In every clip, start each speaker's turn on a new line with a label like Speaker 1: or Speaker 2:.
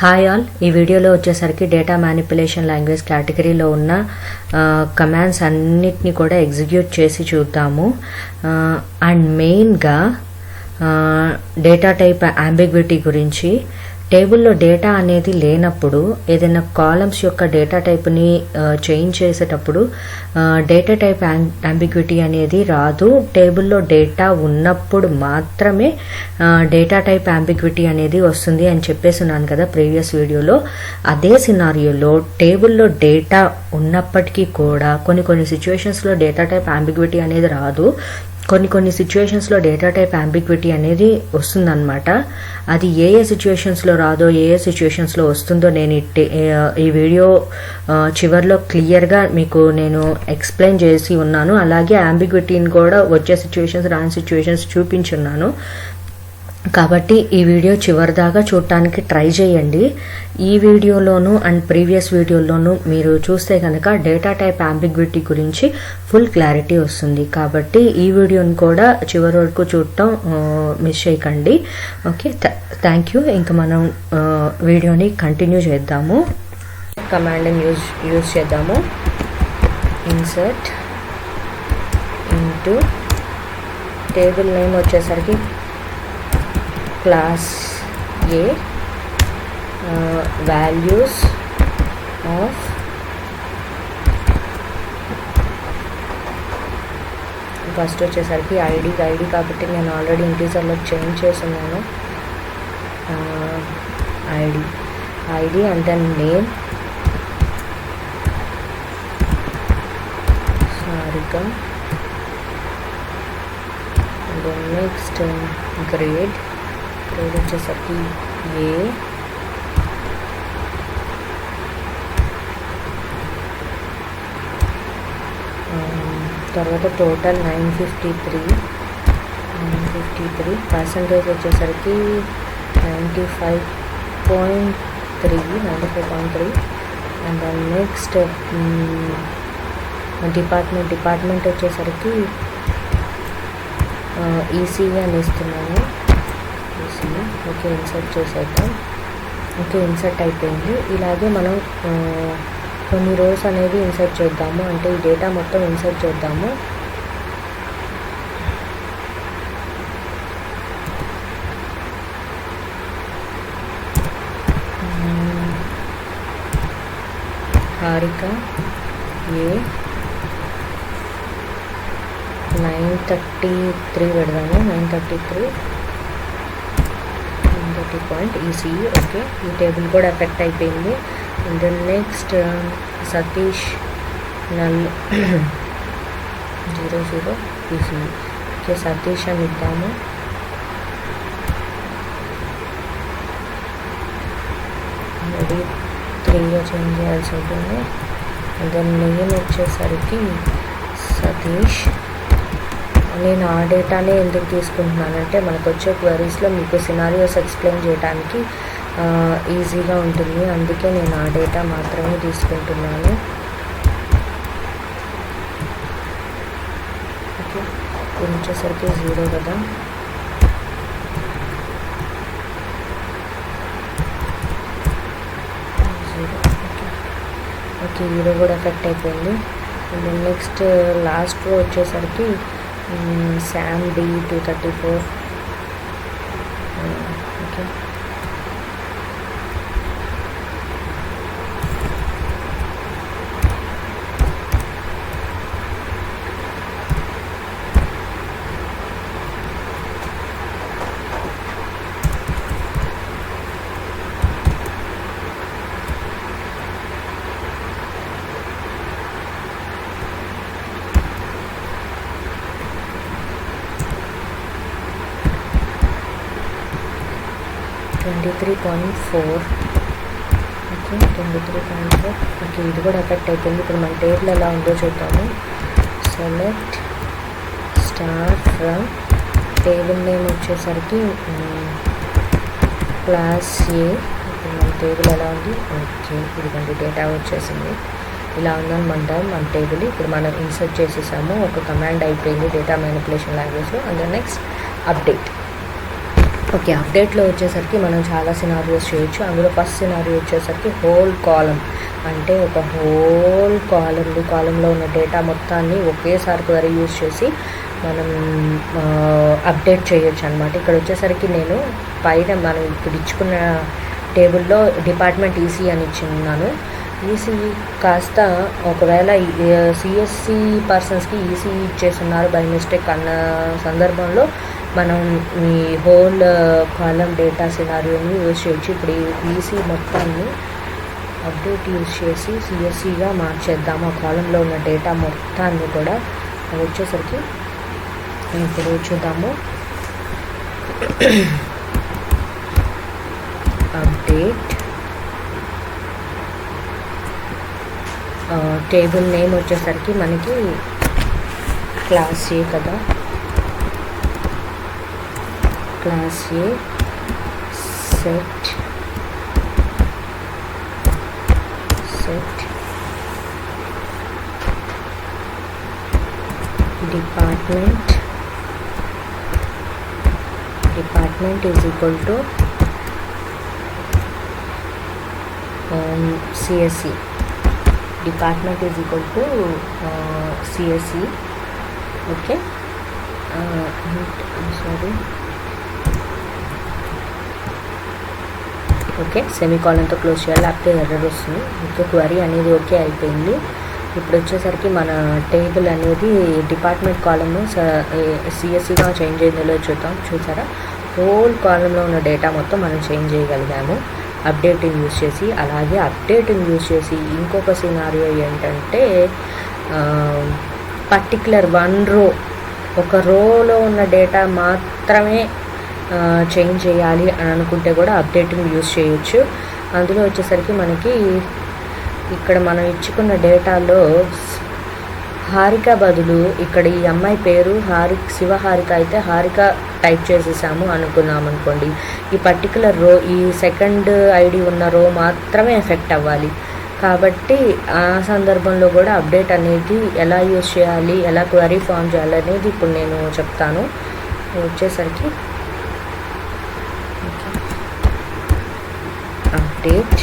Speaker 1: Hi all, ఈ వీడియోలో వచ్చేసరికి డేటా మ్యానిపులేషన్ లాంగ్వేజ్ కేటగిరీలో ఉన్న కమాండ్స్ అన్నిటిని కూడా ఎగ్జిక్యూట్ చేసి చూద్దాము. అండ్ మెయిన్గా డేటా టైప్ అంబిగ్విటీ గురించి. టేబుల్లో డేటా అనేది లేనప్పుడు ఏదైనా కాలమ్స్ యొక్క డేటా టైప్ని చేంజ్ చేసేటప్పుడు డేటా టైప్ అంబిగ్విటీ అనేది రాదు. టేబుల్లో డేటా ఉన్నప్పుడు మాత్రమే డేటా టైప్ అంబిగ్విటీ అనేది వస్తుంది అని చెప్పేస్తున్నాను కదా ప్రీవియస్ వీడియోలో. అదే సినారియోలో టేబుల్లో డేటా ఉన్నప్పటికీ కూడా కొన్ని సిచ్యువేషన్స్లో డేటా టైప్ అంబిగ్విటీ అనేది రాదు. కొన్ని సిచ్యువేషన్స్లో డేటా టైప్ అంబిగ్విటీ అనేది వస్తుందన్నమాట. అది ఏ సిచ్యువేషన్స్లో రాదో ఏ సిచ్యువేషన్స్లో వస్తుందో నేను ఈ వీడియో చివరిలో క్లియర్గా మీకు నేను ఎక్స్ప్లెయిన్ చేసి ఉన్నాను. అలాగే అంబిగ్విటీని కూడా వచ్చే సిచ్యువేషన్స్ రాని సిచ్యువేషన్స్ చూపించున్నాను. కాబట్టి ఈ వీడియో చివరిదాకా చూడటానికి ట్రై చేయండి. ఈ వీడియోలోను అండ్ ప్రీవియస్ వీడియోలోను మీరు చూస్తే కనుక డేటా టైప్ అంబిగ్విటీ గురించి ఫుల్ క్లారిటీ వస్తుంది. కాబట్టి ఈ వీడియోని కూడా చివరి వరకు చూడటం మిస్ చేయకండి. Okay, thank you. ఇంకా మనం వీడియోని కంటిన్యూ చేద్దాము. కమాండ్ని యూజ్ చేద్దాము. ఇన్సర్ట్ ఇంటూ టేబుల్ నేమ్ వచ్చేసరికి class A values of first వచ్చేసరికి ఐడి కాబట్టి నేను ఆల్రెడీ ఇంటీజర్లో చేంజ్ చేస్తున్నాను. ఐడి అండ్ దెన్ నేమ్ సారిగా. దెన్ నెక్స్ట్ గ్రేడ్ వచ్చేసరికి ఏ. తర్వాత టోటల్ 953 పర్సంటేజ్ వచ్చేసరికి 95.3 అండ్ దెన్ నెక్స్ట్ డిపార్ట్మెంట్ వచ్చేసరికి ఈసీ అని ఇస్తున్నాను. ఓకే, ఇన్సర్ట్ చేసేద్దాం. ఓకే, ఇన్సర్ట్ అయిపోయింది. ఇలాగే మనం కొన్ని రోస్ అనేది ఇన్సర్ట్ చేద్దాము. అంటే ఈ డేటా మొత్తం ఇన్సర్ట్ చేద్దాము. హారిక ఏ 933 పెడదాము. 930.ECE. ఓకే, ఈ టేబుల్ కూడా ఎఫెక్ట్ అయిపోయింది. And then next Satish null 00 ECE. Okay, Satish అని ఇద్దాము. అది 3గా చేంజ్ చేయాల్సి ఉంటుంది. అండ్ దెన్ నేమ్ వచ్చేసరికి సతీష్. నేను ఆ డేటానే ఎందుకు తీసుకుంటున్నానంటే మనకు వచ్చే క్వరీస్లో మీకు సినారియోస్ ఎక్స్ప్లెయిన్ చేయడానికి ఈజీగా ఉంటుంది. అందుకే నేను ఆ డేటా మాత్రమే తీసుకుంటున్నాను. ఓకే, ఇది వచ్చేసరికి 0 కదా. ఓకే, 0 కూడా ఎఫెక్ట్ అయిపోయింది. అండ్ నెక్స్ట్ లాస్ట్ రో వచ్చేసరికి Sam D 234. Okay, $23.4. Okay, 23.4. Okay, ఇది కూడా ఎఫెక్ట్ అయిపోయింది. ఇప్పుడు మన టేబుల్ ఎలా ఉందో చూద్దాము. Select star from table name వచ్చేసరికి క్లాస్ ఏ. ఇప్పుడు మన టేబుల్ ఎలా ఉంది? ఓకే, ఇదిగోండి డేటా వచ్చేసింది. ఇలా ఉందన్నమాట మన టేబుల్. ఇప్పుడు మనం ఇన్సర్ట్ చేసేసాము. ఒక కమాండ్ అయిపోయింది డేటా మ్యానిపులేషన్ లాంగ్వేజ్లో. And next update. ఓకే, అప్డేట్లో వచ్చేసరికి మనం చాలా సినారియోస్ చేయొచ్చు. అందులో ఫస్ట్ సినారియో వచ్చేసరికి హోల్ కాలం, అంటే ఒక హోల్ కాలంలో ఉన్న డేటా మొత్తాన్ని ఒకేసారి క్వరీ యూజ్ చేసి మనం అప్డేట్ చేయొచ్చు అనమాట. ఇక్కడ వచ్చేసరికి నేను పైన మనం ఇప్పుడు ఇచ్చుకున్న టేబుల్లో డిపార్ట్మెంట్ ఈసీ అని ఇచ్చిన్నాను. ఈసీ కాస్త ఒకవేళ సిఎస్సి పర్సన్స్కి ఈసీ ఇచ్చేస్తున్నారు బై మిస్టేక్ అన్న సందర్భంలో మనం ఈ హోల్ కాలం డేటా సినారియోని యూజ్ చేయొచ్చు. ఇప్పుడు ఈసీ మొత్తాన్ని అప్డేట్ యూజ్ చేసి సిఎస్సిగా మార్చేద్దాము. ఆ కాలంలో ఉన్న డేటా మొత్తాన్ని కూడా అది వచ్చేసరికి ఇప్పుడు చూద్దాము. అప్డేట్ టేబుల్ నేమ్ వచ్చేసరికి మనకి క్లాస్ ఏ కదా, class A set department is equal to CSC. Department is equal to CSC. Okay, okay, సెమీకాలన్తో క్లోజ్ చేయాలి, లేకపోతే ఎర్రర్ వస్తుంది. ఓకే, క్వరీ అనేది ఓకే అయిపోయింది. ఇప్పుడు వచ్చేసరికి మన టేబుల్ అనేది డిపార్ట్మెంట్ కాలమ్ సిఎస్సిగా చేంజ్ అయిందో చూసారా. హోల్ కాలంలో ఉన్న డేటా మొత్తం మనం చేంజ్ చేయగలిగాము అప్డేటింగ్ యూజ్ చేసి. అలాగే అప్డేటింగ్ యూజ్ చేసి ఇంకొక సినారియో ఏంటంటే పర్టిక్యులర్ ఒక రోలో ఉన్న డేటా మాత్రమే చేంజ్ చేయాలి అని అనుకుంటే కూడా అప్డేటింగ్ యూజ్ చేయొచ్చు. అందులో వచ్చేసరికి మనకి ఇక్కడ మనం ఇచ్చుకున్న డేటాలో హారిక బదులు ఇక్కడ ఈ అమ్మాయి పేరు శివహారిక అయితే హారిక టైప్ చేసేసాము అనుకున్నాం అనుకోండి. ఈ పర్టికులర్ రో, ఈ సెకండ్ ఐడి ఉన్న రో మాత్రమే ఎఫెక్ట్ అవ్వాలి. కాబట్టి ఆ సందర్భంలో కూడా అప్డేట్ అనేది ఎలా యూజ్ చేయాలి, ఎలా క్వరీ ఫామ్ చేయాలి అనేది ఇప్పుడు నేను చెప్తాను. వచ్చేసరికి update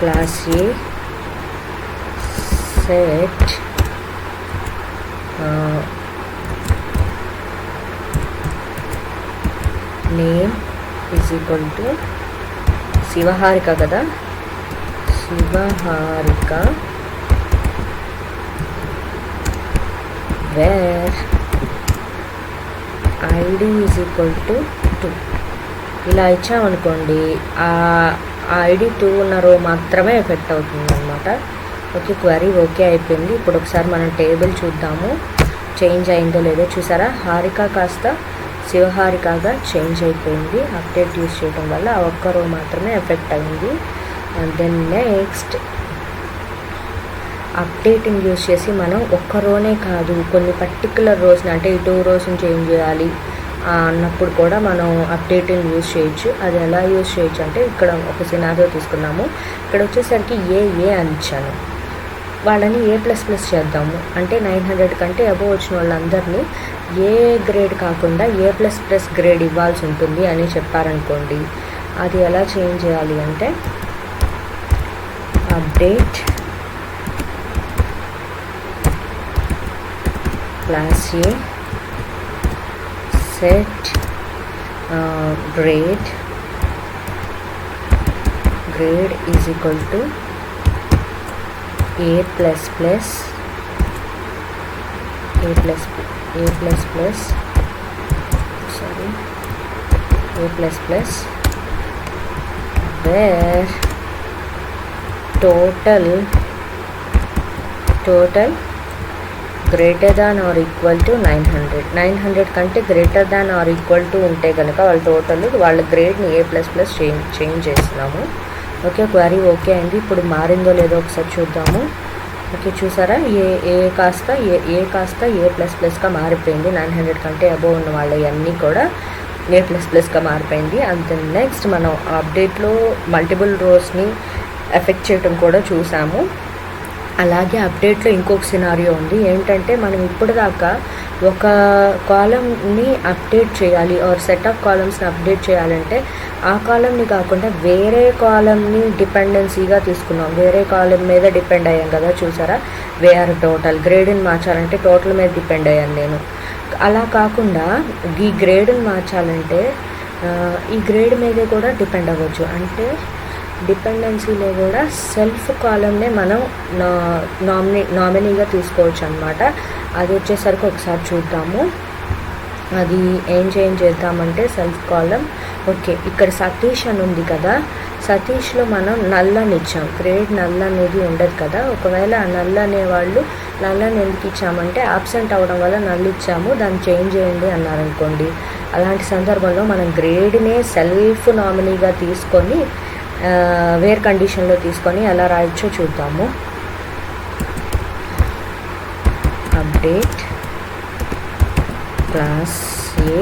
Speaker 1: class A set name is equal to Shivaharika కదా, Shivaharika where ID is equal to 2. ఇలా ఇచ్చామనుకోండి, ఆ ఐడి 2 ఉన్న రో మాత్రమే ఎఫెక్ట్ అవుతుంది అనమాట. ఓకే, క్వరీ ఓకే అయిపోయింది. ఇప్పుడు ఒకసారి మనం టేబుల్ చూద్దాము చేంజ్ అయిందో లేదో. చూసారా, హారిక కాస్త శివహారికగా చేంజ్ అయిపోయింది అప్డేట్ యూజ్ చేయడం వల్ల. ఆ ఒక్క రో మాత్రమే ఎఫెక్ట్ అయింది. And then next updating use చేసి మనం ఒక్క రోనే కాదు కొన్ని పర్టికులర్ రోస్ని, అంటే ఈ 2 రోస్ని చేంజ్ చేయాలి అన్నప్పుడు కూడా మనం అప్డేటింగ్ యూజ్ చేయొచ్చు. అది ఎలా యూజ్ చేయొచ్చు అంటే ఇక్కడ ఒక సినారియో తీసుకున్నాము. ఇక్కడ వచ్చేసరికి ఏ అని ఇచ్చాను, వాళ్ళని A++ చేద్దాము. అంటే 900 కంటే అబోవ్ వచ్చిన వాళ్ళందరినీ ఏ గ్రేడ్ కాకుండా A++ గ్రేడ్ ఇవ్వాల్సి ఉంటుంది అని చెప్పారనుకోండి. అది ఎలా చేంజ్ చేయాలి అంటే update class A set grade is equal to A++ where total greater than or equal to 900 కంటే greater than or equal to ఉంటే కనుక వాళ్ళ గ్రేడ్ని A++ చేంజ్ చేస్తున్నాము. ఓకే, క్వరీ ఓకే అయింది. ఇప్పుడు మారిందో లేదో ఒకసారి చూద్దాము. ఓకే, చూసారా, ఏ కాస్త A++గా మారిపోయింది. 900 కంటే అబోవ్ ఉన్న వాళ్ళవన్నీ కూడా A++గా మారిపోయింది. అండ్ నెక్స్ట్ మనం అప్డేట్లో మల్టిపుల్ రోస్ని ఎఫెక్ట్ చేయడం కూడా చూసాము. అలాగే అప్డేట్లో ఇంకొక సినారియో ఉంది. ఏంటంటే మనం ఇప్పుడు దాకా ఒక కాలమ్ని అప్డేట్ చేయాలి ఆర్ సెట్ ఆఫ్ కాలమ్స్ని అప్డేట్ చేయాలంటే ఆ కాలమ్ని కాకుండా వేరే కాలమ్ని డిపెండెన్సీగా తీసుకున్నాం. వేరే కాలం మీద డిపెండ్ అయ్యాం కదా, చూసారా? వేఆర్ టోటల్ గ్రేడ్ని మార్చాలంటే టోటల్ మీద డిపెండ్ అయ్యాను నేను. అలా కాకుండా ఈ గ్రేడ్ని మార్చాలంటే ఈ గ్రేడ్ మీదే కూడా డిపెండ్ అవ్వచ్చు. అంటే డిపెండెన్సీలో కూడా సెల్ఫ్ కాలమ్నే మనం నామినీగా తీసుకోవచ్చు అనమాట. అది వచ్చేసరికి ఒకసారి చూద్దాము. అది ఏం చేద్దామంటే సెల్ఫ్ కాలం. ఓకే, ఇక్కడ సతీష్ అని ఉంది కదా, సతీష్లో మనం నల్లని ఇచ్చాం. గ్రేడ్ నల్ అనేది ఉండదు కదా. ఒకవేళ ఆ నల్ అనేవాళ్ళు నల్లని ఎందుకు ఇచ్చామంటే ఆబ్సెంట్ అవ్వడం వల్ల నల్ ఇచ్చాము, దాన్ని చేంజ్ చేయండి అన్నారనుకోండి. అలాంటి సందర్భంలో మనం గ్రేడ్నే సెల్ఫ్ నామినీగా తీసుకొని వేర్ కండిషన్లో తీసుకొని ఎలా రాయొచ్చో చూద్దాము. Update class A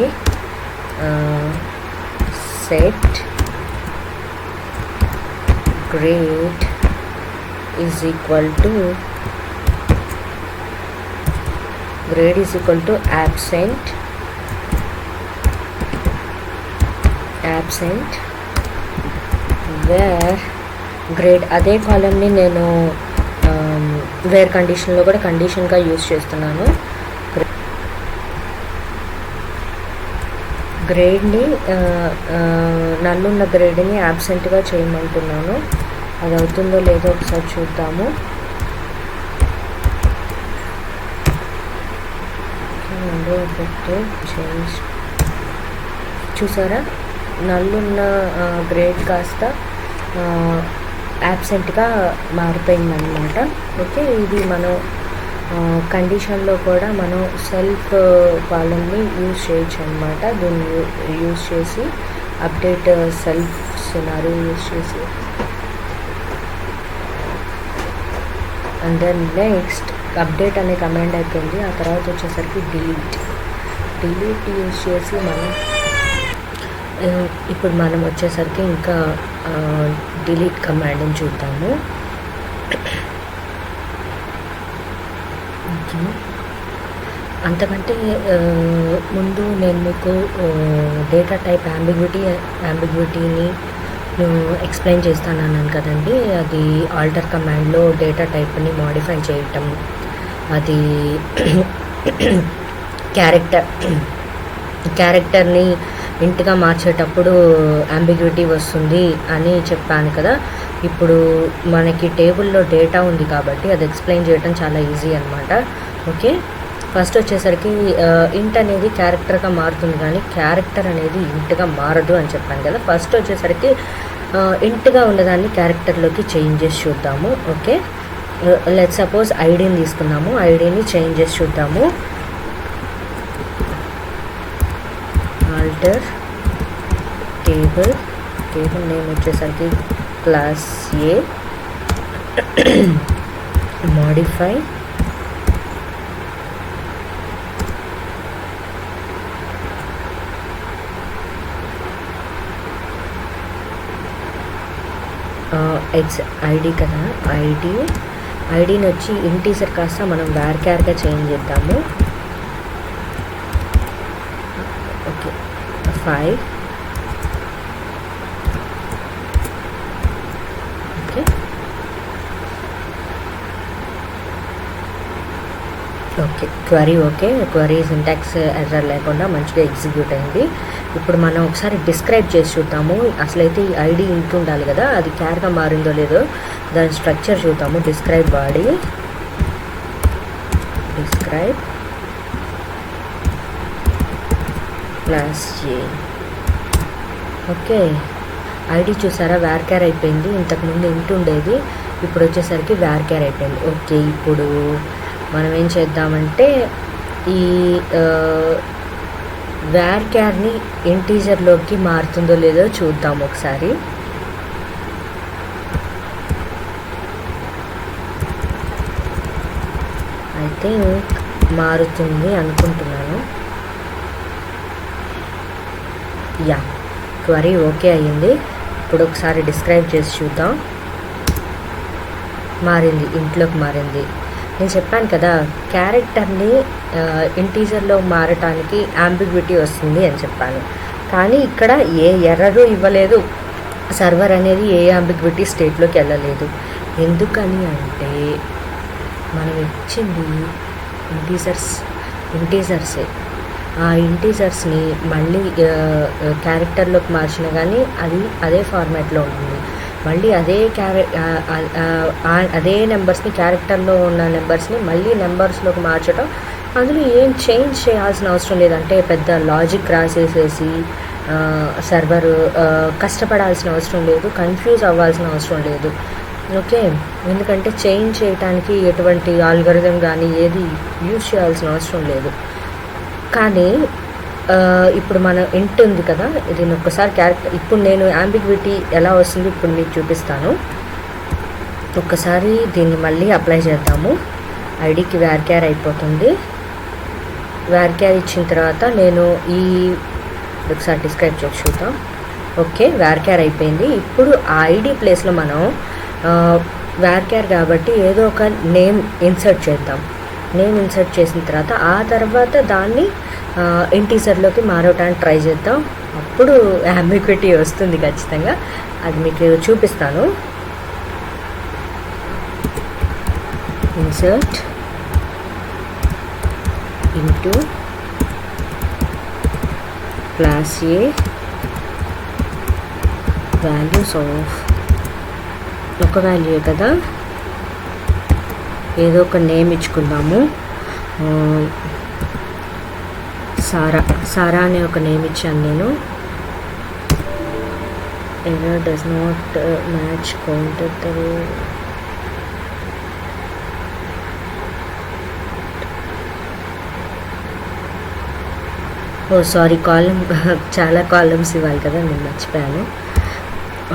Speaker 1: set grade is equal to absent where grade. అదే కాలమ్ని నేను వేర్ కండిషన్లో కూడా కండిషన్గా యూజ్ చేస్తున్నాను. గ్రేడ్ని నల్లున్న గ్రేడ్ని యాబ్సెంట్గా చేయమంటున్నాను. అది అవుతుందో లేదో ఒకసారి చూద్దాము. చేంజ్, చూసారా? నల్లున్న గ్రేడ్ కాస్త యాబ్సెంట్గా మారిపోయిందన్నమాట. ఓకే, ఇది మనం కండిషన్లో కూడా మనం సెల్ఫ్ కాలమ్ని యూజ్ చేయొచ్చు అనమాట. దీన్ని యూజ్ చేసి అప్డేట్ సెల్ఫ్ సినారియో యూజ్ చేసి అండ్ దెన్ నెక్స్ట్ అప్డేట్ అనే కమాండ్ అయిపోయింది. ఆ తర్వాత వచ్చేసరికి డిలీట్ యూజ్ చేసి ఇప్పుడు మనం వచ్చేసరికి ఇంకా డిలీట్ కమాండ్ని చూద్దాము. అంతకంటే ముందు నేను మీకు డేటా టైప్ అంబిగ్విటీని ఎక్స్ప్లెయిన్ చేస్తానన్నాను కదండి. అది ఆల్టర్ కమాండ్లో డేటా టైప్ని మోడిఫై చేయటం, అది క్యారెక్టర్ని ఇంట్గా మార్చేటప్పుడు అంబిగ్విటీ వస్తుంది అని చెప్పాను కదా. ఇప్పుడు మనకి టేబుల్లో డేటా ఉంది కాబట్టి అది ఎక్స్ప్లెయిన్ చేయడం చాలా ఈజీ అనమాట. ఓకే, ఫస్ట్ వచ్చేసరికి ఇంట్ అనేది క్యారెక్టర్గా మారుతుంది, కానీ క్యారెక్టర్ అనేది ఇంట్గా మారదు అని చెప్పాను కదా. ఫస్ట్ వచ్చేసరికి ఇంట్గా ఉన్నదాన్ని క్యారెక్టర్లోకి చేంజ్ చేసి చూద్దాము. ఓకే, లెట్స్ సపోజ్ ఐడిని తీసుకున్నాము. ఐడిని చేంజ్ చేసి చూద్దాము. ఆల్టర్ టేబుల్ నేమ్ వచ్చేసరికి క్లాస్ ఏ, మోడిఫై ఐడి కదా, ఐడిని వచ్చి ఇంటీజర్ కాస్త మనం varchar-గా చేంజ్ చేద్దాము. Okay, 5. Okay, query syntax error లేకుండా మంచిగా ఎగ్జిక్యూట్ అయింది. ఇప్పుడు మనం ఒకసారి డిస్క్రైబ్ చేసి చూద్దాము. అసలైతే ఈ ఐడి ఇంటూ ఉండాలి కదా, అది క్యార్గా మారిందో లేదో దాని స్ట్రక్చర్ చూద్దాము. డిస్క్రైబ్ వాడి డిస్క్రైబ్ క్లాస్ ఏ. ఓకే, ఐడి చూసారా varchar అయిపోయింది. ఇంతకుముందు ఇంటూ ఉండేది, ఇప్పుడు వచ్చేసరికి varchar అయిపోయింది. ఓకే, ఇప్పుడు మనం ఏం చేద్దామంటే ఈ varchar-ని ఇంటీజర్లోకి మారుతుందో లేదో చూద్దాం ఒకసారి. ఐ థింక్ మారుతుంది అనుకుంటున్నాను. యా, క్వరీ ఓకే అయ్యింది. ఇప్పుడు ఒకసారి డిస్క్రైబ్ చేసి చూద్దాం. మారింది, ఇంట్లోకి మారింది. నేను చెప్పాను కదా, క్యారెక్టర్ని ఇంటీజర్లో మారటానికి యాంబిగ్విటీ వస్తుంది అని చెప్పాను. కానీ ఇక్కడ ఏ ఎర్రరు ఇవ్వలేదు, సర్వర్ అనేది ఏ యాంబిగ్విటీ స్టేట్లోకి వెళ్ళలేదు. ఎందుకని అంటే మనం ఇచ్చింది ఇంటీజర్సే. ఆ ఇంటీజర్స్ని మళ్ళీ క్యారెక్టర్లోకి మార్చినా కానీ అది అదే ఫార్మాట్లో ఉంటుంది. మళ్ళీ అదే నెంబర్స్ని, క్యారెక్టర్లో ఉన్న నెంబర్స్ని మళ్ళీ నెంబర్స్లోకి మార్చడం, అందులో ఏం చేంజ్ చేయాల్సిన అవసరం లేదు. అంటే పెద్ద లాజిక్ రాసేసేసి సర్వర్ కష్టపడాల్సిన అవసరం లేదు, కన్ఫ్యూజ్ అవ్వాల్సిన అవసరం లేదు. ఓకే, ఎందుకంటే చేంజ్ చేయడానికి ఎటువంటి ఆల్గరిథం కానీ ఏది యూజ్ చేయాల్సిన అవసరం లేదు. కానీ ఇప్పుడు మన ఇంట్ ఉంది కదా, ఇది ఒక్కసారి క్యారెక్టర్, ఇప్పుడు నేను యాంబిగ్విటీ ఎలా వస్తుంది ఇప్పుడు మీకు చూపిస్తాను. ఒక్కసారి దీన్ని మళ్ళీ అప్లై చేద్దాము. ఐడికి వ్యార్క్యార్ అయిపోతుంది. వ్యార్క్యార్ ఇచ్చిన తర్వాత నేను ఒకసారి డిస్క్రైబ్ చేసి చూద్దాం. ఓకే, వ్యార్క్యార్ అయిపోయింది. ఇప్పుడు ఆ ఐడి ప్లేస్లో మనం వ్యార్క్యార్ కాబట్టి ఏదో ఒక నేమ్ ఇన్సర్ట్ చేద్దాం. నేమ్ ఇన్సర్ట్ చేసిన తర్వాత దాన్ని ఇంటీజర్లోకి మారవటానికి ట్రై చేద్దాం. అప్పుడు యాంబిగ్విటీ వస్తుంది ఖచ్చితంగా. అది మీకు చూపిస్తాను. Insert into class A values of, ఒక వాల్యూ కదా, ఏదో ఒక నేమ్ ఇచ్చుకుందాము. సారా అనే ఒక నేమ్ ఇచ్చాను నేను. Error does not match counter. Sorry, column చాలా కాలమ్స్ ఇవ్వాలి కదా, నేను మర్చిపోయాను.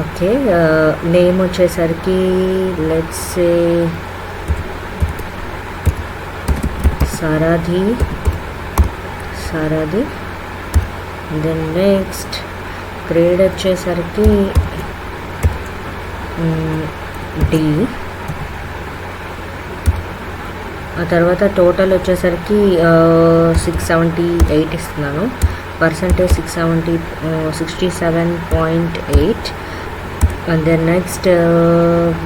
Speaker 1: ఓకే, నేమ్ వచ్చేసరికి let's say Saradhi. Then next grade వచ్చేసరికి డి. ఆ తర్వాత టోటల్ వచ్చేసరికి 678 ఇస్తున్నాను. Percentage 67.8. And then next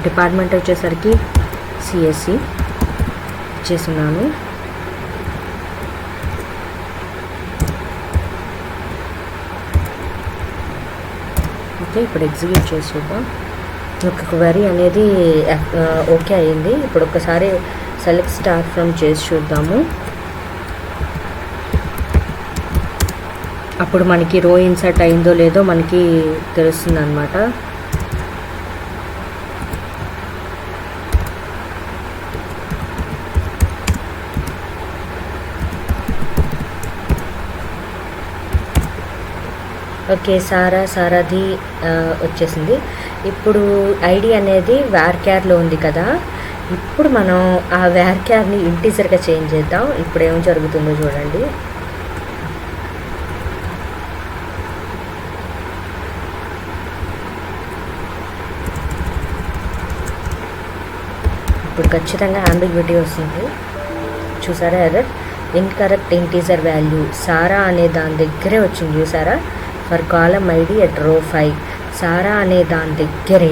Speaker 1: department వచ్చేసరికి సిఎస్సి ఇచ్చేస్తున్నాను. ఓకే, ఇప్పుడు ఎగ్జిక్యూట్ చేసి చూద్దాం. ఒక క్వరీ అనేది ఓకే అయ్యింది. ఇప్పుడు ఒకసారి సెలెక్ట్ స్టార్ ఫ్రమ్ చేసి చూద్దాము. అప్పుడు మనకి రో ఇన్సర్ట్ అయిందో లేదో మనకి తెలుస్తుంది అన్నమాట. ఓకే, సారాధి వచ్చేసింది. ఇప్పుడు ఐడి అనేది వ్యార్క్యార్లో ఉంది కదా, ఇప్పుడు మనం ఆ వ్యార్క్యార్ని ఇంటీజర్గా చేంజ్ చేద్దాం. ఇప్పుడు ఏం జరుగుతుందో చూడండి. ఇప్పుడు ఖచ్చితంగా యాంబిగ్విటీ వస్తుంది. చూసారా, ఎర్రర్ ఇన్కరెక్ట్ ఇంటీజర్ వాల్యూ సారా అనే దాని దగ్గరే వచ్చింది. చూసారా, ఫర్ కాలమ్ ఐడి ఎట్ రో 5 సారా అనే దాని దగ్గరే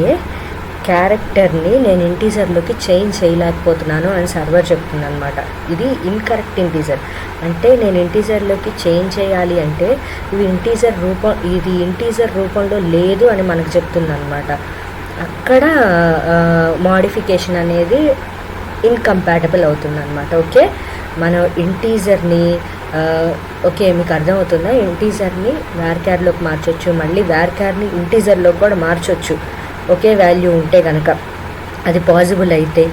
Speaker 1: క్యారెక్టర్ని నేను ఇంటీజర్లోకి చేంజ్ చేయలేకపోతున్నాను అని సర్వర్ చెప్తుంది అనమాట. ఇది ఇన్కరెక్ట్ ఇంటీజర్. అంటే నేను ఇంటీజర్లోకి చేంజ్ చేయాలి అంటే ఇది ఇంటీజర్ రూపంలో లేదు అని మనకు చెప్తుంది అనమాట. అక్కడ మోడిఫికేషన్ అనేది ఇన్కంపాటబుల్ అవుతుంది అనమాట. ఓకే, మనం ఇంటీజర్ని ఓకే మీకు అర్థమవుతుందా, ఇంటీజర్ని వ్యార్క్యార్లోకి మార్చొచ్చు, మళ్ళీ వ్యార్క్యార్ని ఇంటీజర్లోకి కూడా మార్చొచ్చు ఒకే వాల్యూ ఉంటే కనుక, అది పాసిబుల్ అయితే.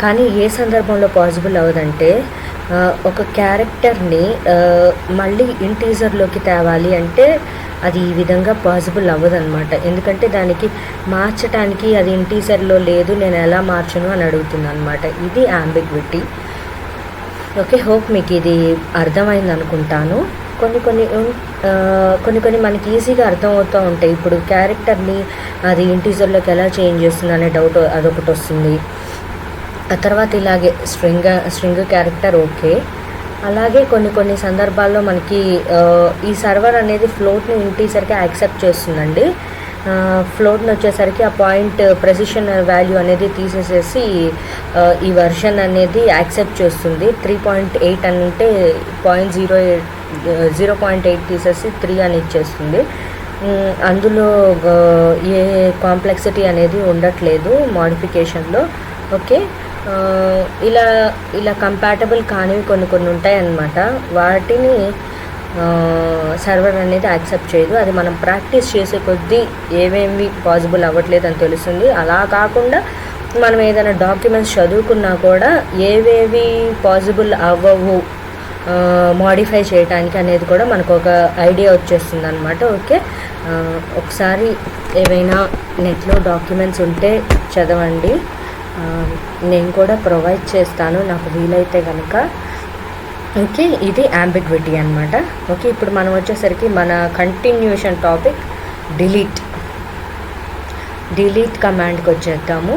Speaker 1: కానీ ఏ సందర్భంలో పాసిబుల్ అవ్వదంటే ఒక క్యారెక్టర్ని మళ్ళీ ఇంటీజర్లోకి తేవాలి అంటే అది ఈ విధంగా పాసిబుల్ అవ్వదన్నమాట. ఎందుకంటే దానికి మార్చడానికి అది ఇంటీజర్లో లేదు, నేను ఎలా మార్చను అని అడుగుతుంది అనమాట. ఇది యాంబిగ్విటీ. ఓకే, హోప్ మీకు ఇది అర్థమైంది అనుకుంటాను. కొన్ని మనకి ఈజీగా అర్థమవుతూ ఉంటాయి. ఇప్పుడు క్యారెక్టర్ని అది ఇంటీజర్లోకి ఎలా చేంజ్ చేస్తుంది అనే డౌట్ అదొకటి వస్తుంది. ఆ తర్వాత ఇలాగే స్ట్రింగ్ క్యారెక్టర్ ఓకే. అలాగే కొన్ని సందర్భాల్లో మనకి ఈ సర్వర్ అనేది ఫ్లోట్ని ఇంటీజర్గా యాక్సెప్ట్ చేస్తుందండి. ఫ్లోట్ని వచ్చేసరికి ఆ పాయింట్ ప్రెసిషన్ వాల్యూ అనేది తీసేసేసి ఈ వర్షన్ అనేది యాక్సెప్ట్ చేస్తుంది. 3.8 అని ఉంటే 0.8 తీసేసి 3 అని ఇచ్చేస్తుంది. అందులో ఏ కాంప్లెక్సిటీ అనేది ఉండట్లేదు మోడిఫికేషన్లో. ఓకే, ఇలా కంపాటబుల్ కానివి కొన్ని ఉంటాయి అన్నమాట. వాటిని సర్వర్ అనేది యాక్సెప్ట్ చేయదు. అది మనం ప్రాక్టీస్ చేసే కొద్దీ ఏమేమి పాసిబుల్ అవ్వట్లేదు అని తెలుస్తుంది. అలా కాకుండా మనం ఏదైనా డాక్యుమెంట్స్ చదువుకున్నా కూడా ఏవేవి పాసిబుల్ అవ్వవు మోడిఫై చేయడానికి అనేది కూడా మనకు ఒక ఐడియా వచ్చేస్తుంది అనమాట. ఓకే, ఒకసారి ఏవైనా నెట్లో డాక్యుమెంట్స్ ఉంటే చదవండి. నేను కూడా ప్రొవైడ్ చేస్తాను నాకు వీలైతే కనుక. ఓకే, ఇది అంబిగ్విటీ అనమాట. ఓకే, ఇప్పుడు మనం వచ్చేసరికి మన కంటిన్యూషన్ టాపిక్ డిలీట్ కమాండ్కి వచ్చేద్దాము.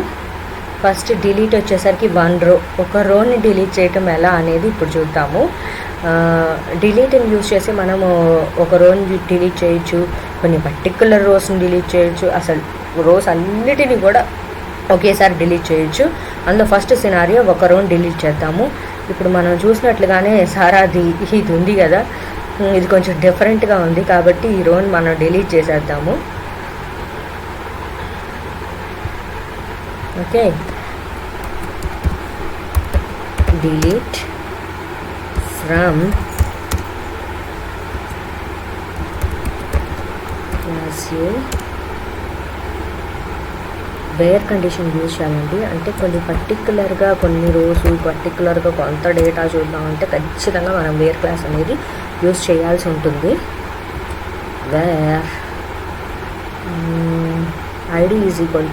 Speaker 1: ఫస్ట్ డిలీట్ వచ్చేసరికి ఒక రోని డిలీట్ చేయటం ఎలా అనేది ఇప్పుడు చూద్దాము. డిలీట్ని యూజ్ చేసి మనము ఒక రోని డిలీట్ చేయొచ్చు, కొన్ని పర్టికులర్ రోస్ని డిలీట్ చేయొచ్చు, అసలు రోస్ అన్నిటినీ కూడా ఒకేసారి డిలీట్ చేయొచ్చు. అందులో ఫస్ట్ సినారియో ఒక రోని డిలీట్ చేద్దాము. ఇప్పుడు మనం చూసినట్లుగానే సారాది ఇది ఉంది కదా, ఇది కొంచెం డిఫరెంట్గా ఉంది కాబట్టి ఈ రోని మనం డిలీట్ చేసేద్దాము. Okay, delete from class A. Where condition use చేయాలండి. అంటే పర్టికులర్గా కొన్ని రోజు పర్టికులర్గా కొంత డేటా చూద్దామంటే ఖచ్చితంగా మనం వేర్ క్లాస్ అనేది యూజ్ చేయాల్సి ఉంటుంది. Where ID is equal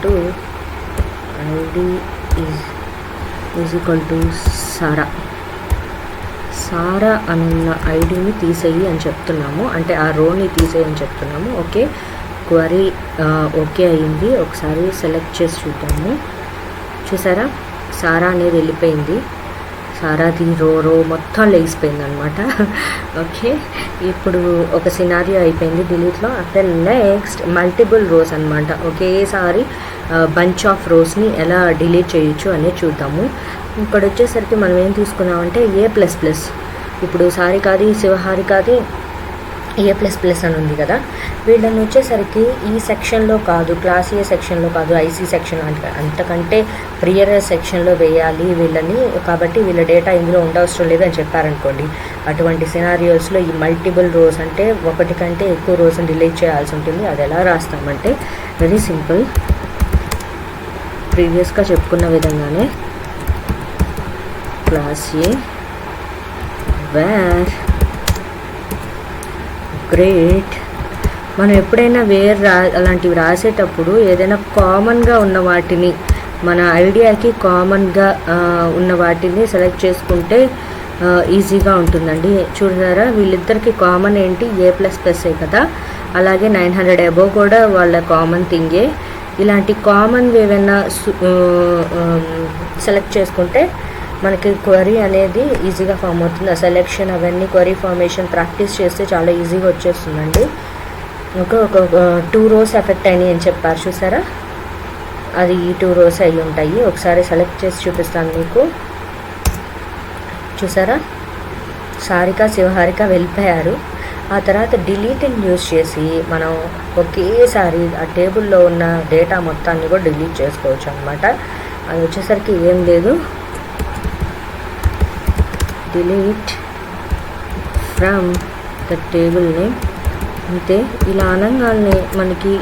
Speaker 1: to Sara అన్న ఐడిని తీసేయి అని చెప్తున్నాము, అంటే ఆ రోని తీసేయి అని చెప్తున్నాము. ఓకే, క్వరీ ఓకే అయ్యింది. ఒకసారి సెలెక్ట్ చేసి చూద్దాము. చూసారా, సారా అనేది వెళ్ళిపోయింది. సారాది రో మొత్తం లేసిపోయింది అనమాట. ఓకే, ఇప్పుడు ఒక సినారియో అయిపోయింది డిలీట్లో. అంటే నెక్స్ట్ మల్టిపుల్ రోస్ అనమాట. ఒకేసారి బంచ్ ఆఫ్ రోస్ని ఎలా డిలీట్ చేయొచ్చు అనేది చూద్దాము. ఇక్కడ వచ్చేసరికి మనం ఏం తీసుకున్నామంటే A++. ఇప్పుడు సారికాది శివహారికాది A++ అని ఉంది కదా, వీళ్ళని వచ్చేసరికి ఈ సెక్షన్లో కాదు, క్లాస్ ఏ సెక్షన్లో కాదు, ఐసీ సెక్షన్ అంతకంటే ప్రియర్ సెక్షన్లో వేయాలి వీళ్ళని, కాబట్టి వీళ్ళ డేటా ఇందులో ఉండవసరం లేదని చెప్పారనుకోండి. అటువంటి సినారియోస్లో ఈ మల్టిపుల్ రోస్ అంటే ఒకటి కంటే ఎక్కువ రోస్ని డిలీట్ చేయాల్సి ఉంటుంది. అది ఎలా రాస్తామంటే వెరీ సింపుల్, ప్రీవియస్గా చెప్పుకున్న విధంగానే క్లాస్ ఏ వేర్ గ్రేట్. మనం ఎప్పుడైనా అలాంటివి రాసేటప్పుడు ఏదైనా కామన్గా ఉన్న వాటిని, మన ఐడియాకి కామన్గా ఉన్న వాటిని సెలెక్ట్ చేసుకుంటే ఈజీగా ఉంటుందండి. చూడారా, వీళ్ళిద్దరికి కామన్ ఏంటి, A++ఏ కదా, అలాగే 900 అబోవ్ కూడా వాళ్ళ కామన్ థింగే. ఇలాంటి కామన్ ఏమైనా సెలెక్ట్ చేసుకుంటే మనకి క్వరీ అనేది ఈజీగా ఫామ్ అవుతుంది. ఆ సెలెక్షన్ అవన్నీ క్వరీ ఫార్మేషన్ ప్రాక్టీస్ చేస్తే చాలా ఈజీగా వచ్చేస్తుందండి. ఒక 2 రోస్ ఎఫెక్ట్ అయినాయి అని చెప్పారు చూసారా, అది ఈ 2 రోస్ అయి ఉంటాయి. ఒకసారి సెలెక్ట్ చేసి చూపిస్తాను మీకు. చూసారా, సారిక శివహారిక వెళ్ళిపోయారు. ఆ తర్వాత డిలీట్ని యూజ్ చేసి మనం ఒకేసారి ఆ టేబుల్లో ఉన్న డేటా మొత్తాన్ని కూడా డిలీట్ చేసుకోవచ్చు అనమాట. అది వచ్చేసరికి ఏం లేదు, delete from the table name అంతే. ఇలా అనగానే మనకి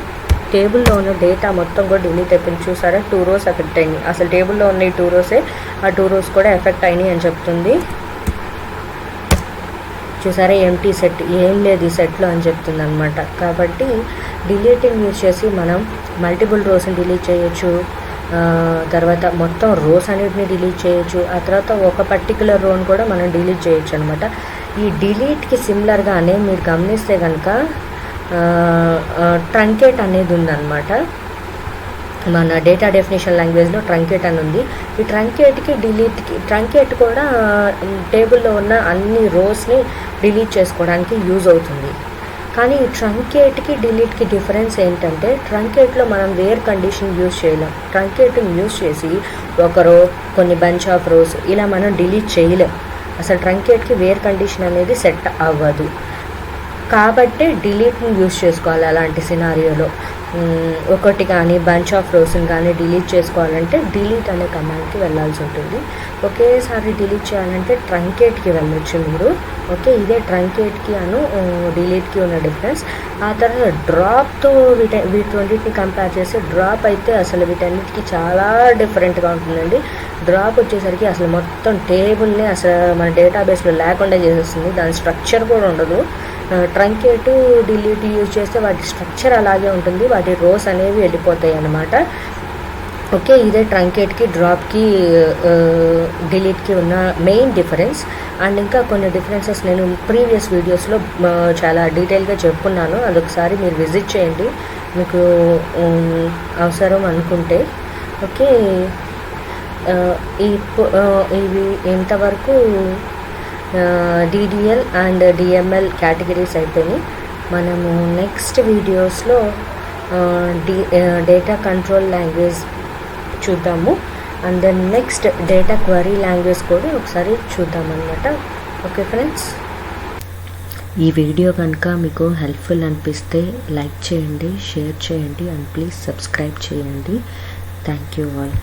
Speaker 1: టేబుల్లో ఉన్న డేటా మొత్తం కూడా డిలీట్ అయిపోయింది. చూసారా, 2 రోస్ ఎఫెక్ట్ అయినాయి. అసలు టేబుల్లో ఉన్న ఈ 2 రోసే, ఆ 2 రోస్ కూడా ఎఫెక్ట్ అయినాయి అని చెప్తుంది. చూసారా, ఎంటీ సెట్ ఏం లేదు ఈ సెట్లో అని చెప్తుంది అనమాట. కాబట్టి డిలీట్ని యూజ్ చేసి మనం మల్టిపుల్ రోస్ని డిలీట్ చేయొచ్చు, తర్వాత మొత్తం రోస్ అన్నిటిని డిలీట్ చేయొచ్చు, ఆ తర్వాత ఒక పర్టికులర్ రోని కూడా మనం డిలీట్ చేయొచ్చు అనమాట. ఈ డిలీట్కి సిమిలర్గానే మీరు గమనిస్తే కనుక ట్రంకేట్ అనేది ఉందన్నమాట. మన డేటా డెఫినేషన్ లాంగ్వేజ్లో ట్రంకేట్ అని ఉంది. ఈ ట్రంకేట్కి డిలీట్కి, ట్రంకేట్ కూడా టేబుల్లో ఉన్న అన్ని రోస్ని డిలీట్ చేసుకోవడానికి యూజ్ అవుతుంది. కానీ ఈ ట్రంకేట్కి డిలీట్కి డిఫరెన్స్ ఏంటంటే, ట్రంకేట్లో మనం వేర్ కండిషన్ యూజ్ చేయలేం. ట్రంకేట్ని యూజ్ చేసి ఒక రో, కొన్ని బంచ్ ఆఫ్ రోస్ ఇలా మనం డిలీట్ చేయలేం. అసలు ట్రంకేట్కి వేర్ కండిషన్ అనేది సెట్ అవ్వదు. కాబట్టి డిలీట్ని యూజ్ చేసుకోవాలి. అలాంటి సినారియోలో ఒకటి కానీ బంచ్ ఆఫ్ రోస్ని కానీ డిలీట్ చేసుకోవాలంటే డిలీట్ అనే కమాండ్కి వెళ్ళాల్సి ఉంటుంది. ఒకేసారి డిలీట్ చేయాలంటే ట్రంకేట్కి వెళ్ళొచ్చు మీరు. ఓకే, ఇదే ట్రంకేట్కి డిలీట్కి ఉన్న డిఫరెన్స్. ఆ తర్వాత డ్రాప్తో వీటన్నిటిని కంపేర్ చేస్తే డ్రాప్ అయితే అసలు వీటన్నిటికీ చాలా డిఫరెంట్గా ఉంటుందండి. డ్రాప్ వచ్చేసరికి అసలు మొత్తం టేబుల్ని అసలు మన డేటాబేస్లో లేకుండా చేసేస్తుంది. దాని స్ట్రక్చర్ కూడా ఉండదు. ట్రంకేట్ డిలీట్ యూజ్ చేస్తే వాటి స్ట్రక్చర్ అలాగే ఉంటుంది, వాటి రోస్ అనేవి వెళ్ళిపోతాయి అన్నమాట. ఓకే, ఇదే ట్రంకేట్కి డ్రాప్కి డిలీట్కి ఉన్న మెయిన్ డిఫరెన్స్. అండ్ ఇంకా కొన్ని డిఫరెన్సెస్ నేను ప్రీవియస్ వీడియోస్లో చాలా డీటెయిల్గా చెప్పుకున్నాను. అదొకసారి మీరు విజిట్ చేయండి మీకు అవసరం అనుకుంటే. ఓకే, ఇవి ఇంతవరకు DDL అండ్ DML కేటగిరీస్ అయిపోయినాయి. మనము నెక్స్ట్ వీడియోస్లో డేటా కంట్రోల్ లాంగ్వేజ్ చూద్దాము. And then next data query language కూడా ఒకసారి చూద్దాం అన్నమాట. ఓకే ఫ్రెండ్స్, ఈ వీడియో కనుక మీకు హెల్ప్ఫుల్ అనిపిస్తే లైక్ చేయండి, షేర్ చేయండి అండ్ ప్లీజ్ సబ్స్క్రైబ్ చేయండి. Thank you all.